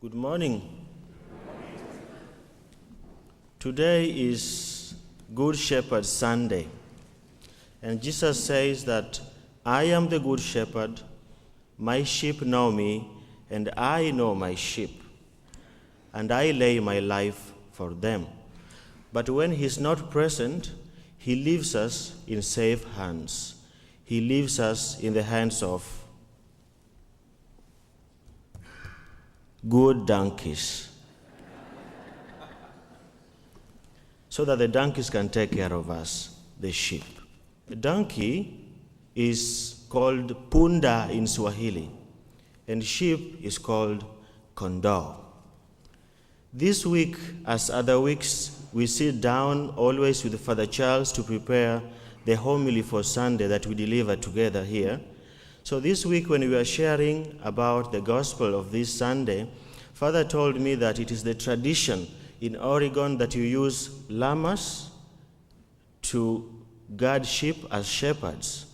Good morning. Today is Good Shepherd Sunday, and Jesus says that I am the Good Shepherd, my sheep know me, and I know my sheep, and I lay my life for them. But when He is not present, He leaves us in safe hands. He leaves us in the hands of good donkeys, so that the donkeys can take care of us, the sheep. A donkey is called punda in Swahili, and sheep is called kondoo. This week, as other weeks, we sit down always with Father Charles to prepare the homily for Sunday that we deliver together here. So this week, when we were sharing about the gospel of this Sunday, Father told me that it is the tradition in Oregon that you use llamas to guard sheep as shepherds.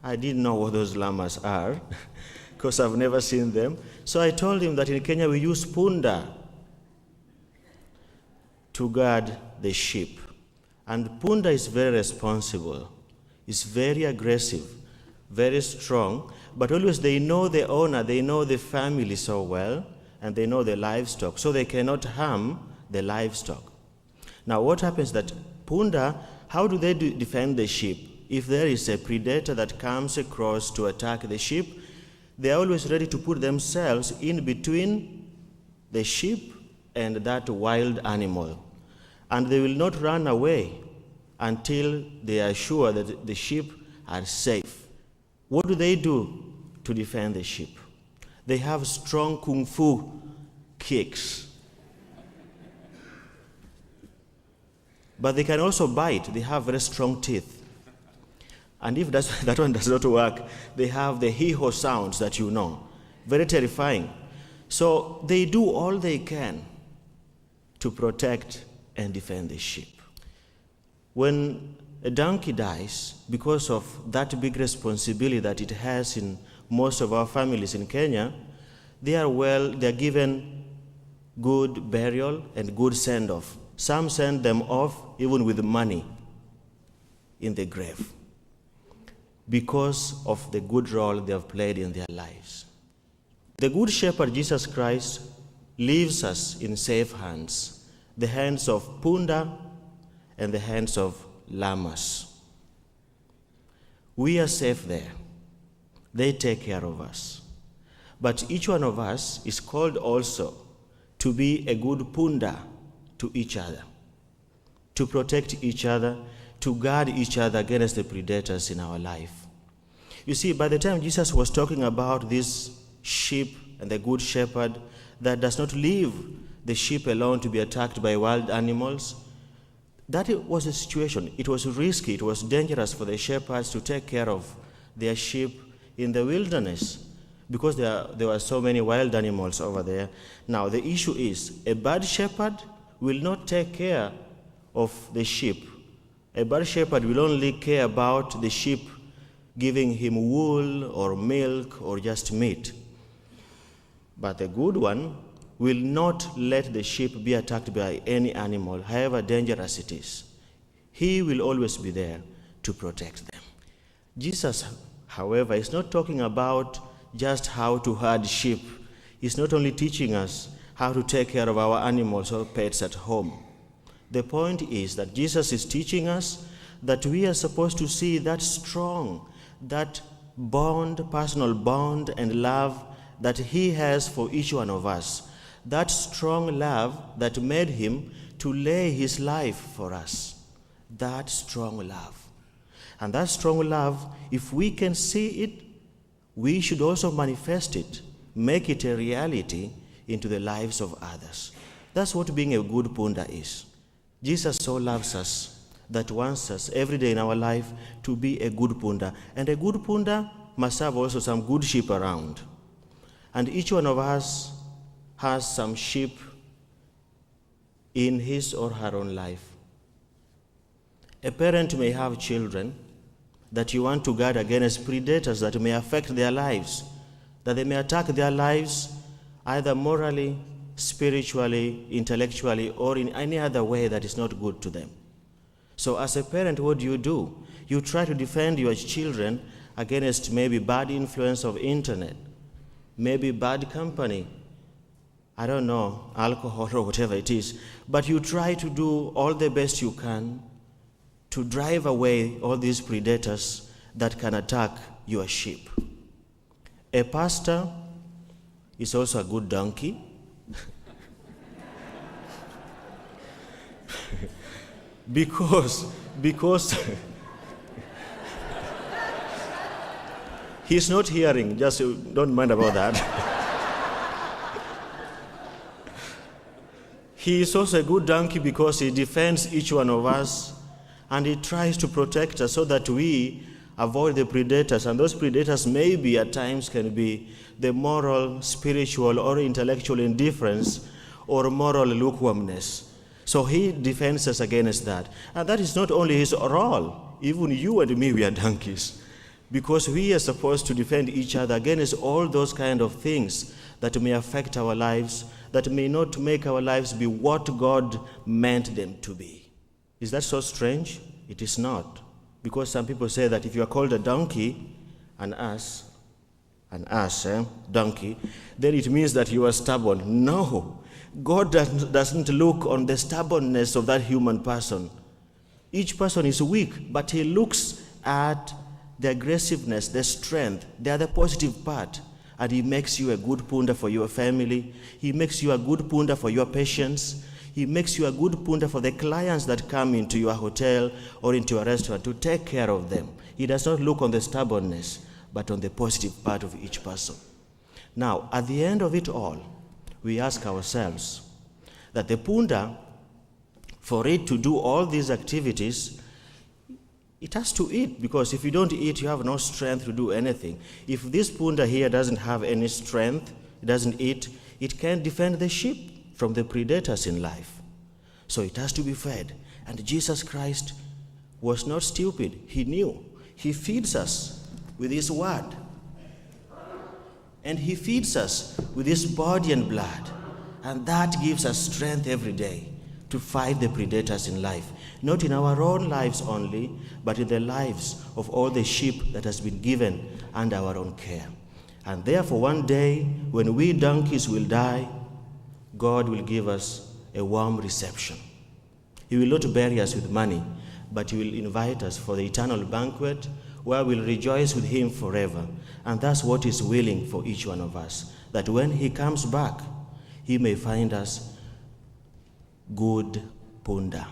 I didn't know what those llamas are, because I've never seen them. So I told him that in Kenya we use punda to guard the sheep. And punda is very responsible. It's very aggressive, very strong, but always they know the owner, they know the family so well, and they know the livestock, so they cannot harm the livestock. Now what happens that punda, how do they defend the sheep? If there is a predator that comes across to attack the sheep, they are always ready to put themselves in between the sheep and that wild animal. And they will not run away until they are sure that the sheep are safe. What do they do to defend the sheep? They have strong kung fu kicks. But they can also bite. They have very strong teeth. And if that one does not work, they have the hee-haw sounds that you know. Very terrifying. So they do all they can to protect and defend the sheep. When a donkey dies, because of that big responsibility that it has in most of our families in Kenya, they are given good burial and good send-off. Some send them off even with money in the grave because of the good role they have played in their lives. The Good Shepherd, Jesus Christ, leaves us in safe hands, the hands of punda and the hands of llamas. We are safe there. They take care of us. But each one of us is called also to be a good punda to each other, to protect each other, to guard each other against the predators in our life. You see, by the time Jesus was talking about this sheep and the good shepherd that does not leave the sheep alone to be attacked by wild animals, that was a situation. It was risky, it was dangerous for the shepherds to take care of their sheep in the wilderness because there were so many wild animals over there. Now the issue is, a bad shepherd will not take care of the sheep. A bad shepherd will only care about the sheep, giving him wool or milk or just meat. But the good one will not let the sheep be attacked by any animal, however dangerous it is. He will always be there to protect them. Jesus, however, is not talking about just how to herd sheep. He's not only teaching us how to take care of our animals or pets at home. The point is that Jesus is teaching us that we are supposed to see that strong, that bond, personal bond and love that He has for each one of us. That strong love that made Him to lay His life for us. That strong love. And that strong love, if we can see it, we should also manifest it, make it a reality into the lives of others. That's what being a good punda is. Jesus so loves us that wants us every day in our life to be a good punda. And a good punda must have also some good sheep around. And each one of us has some sheep in his or her own life. A parent may have children that you want to guard against predators that may affect their lives, that they may attack their lives either morally, spiritually, intellectually, or in any other way that is not good to them. So as a parent, what do? You try to defend your children against maybe bad influence of internet, maybe bad company, I don't know, alcohol or whatever it is, but you try to do all the best you can to drive away all these predators that can attack your sheep. A pastor is also a good donkey. because he's not hearing, just don't mind about that. He is also a good donkey because he defends each one of us and he tries to protect us so that we avoid the predators. And those predators maybe at times can be the moral, spiritual, or intellectual indifference or moral lukewarmness. So he defends us against that. And that is not only his role. Even you and me, we are donkeys. Because we are supposed to defend each other against all those kind of things that may affect our lives, that may not make our lives be what God meant them to be. Is that so strange? It is not. Because some people say that if you are called a donkey, an ass, donkey, then it means that you are stubborn. No. God doesn't look on the stubbornness of that human person. Each person is weak, but he looks at the aggressiveness, the strength, the other positive part, and he makes you a good punda for your family. He makes you a good punda for your patients. He makes you a good punda for the clients that come into your hotel or into your restaurant to take care of them. He does not look on the stubbornness, but on the positive part of each person. Now, at the end of it all, we ask ourselves that the punda, for it to do all these activities, it has to eat, because if you don't eat, you have no strength to do anything. If this punda here doesn't have any strength, it doesn't eat, it can't defend the sheep from the predators in life. So it has to be fed. And Jesus Christ was not stupid. He knew. He feeds us with his word. And he feeds us with his body and blood. And that gives us strength every day to fight the predators in life. Not in our own lives only, but in the lives of all the sheep that has been given under our own care. And therefore, one day, when we donkeys will die, God will give us a warm reception. He will not bury us with money, but he will invite us for the eternal banquet where we'll rejoice with him forever. And that's what he's willing for each one of us, that when he comes back, he may find us good punda.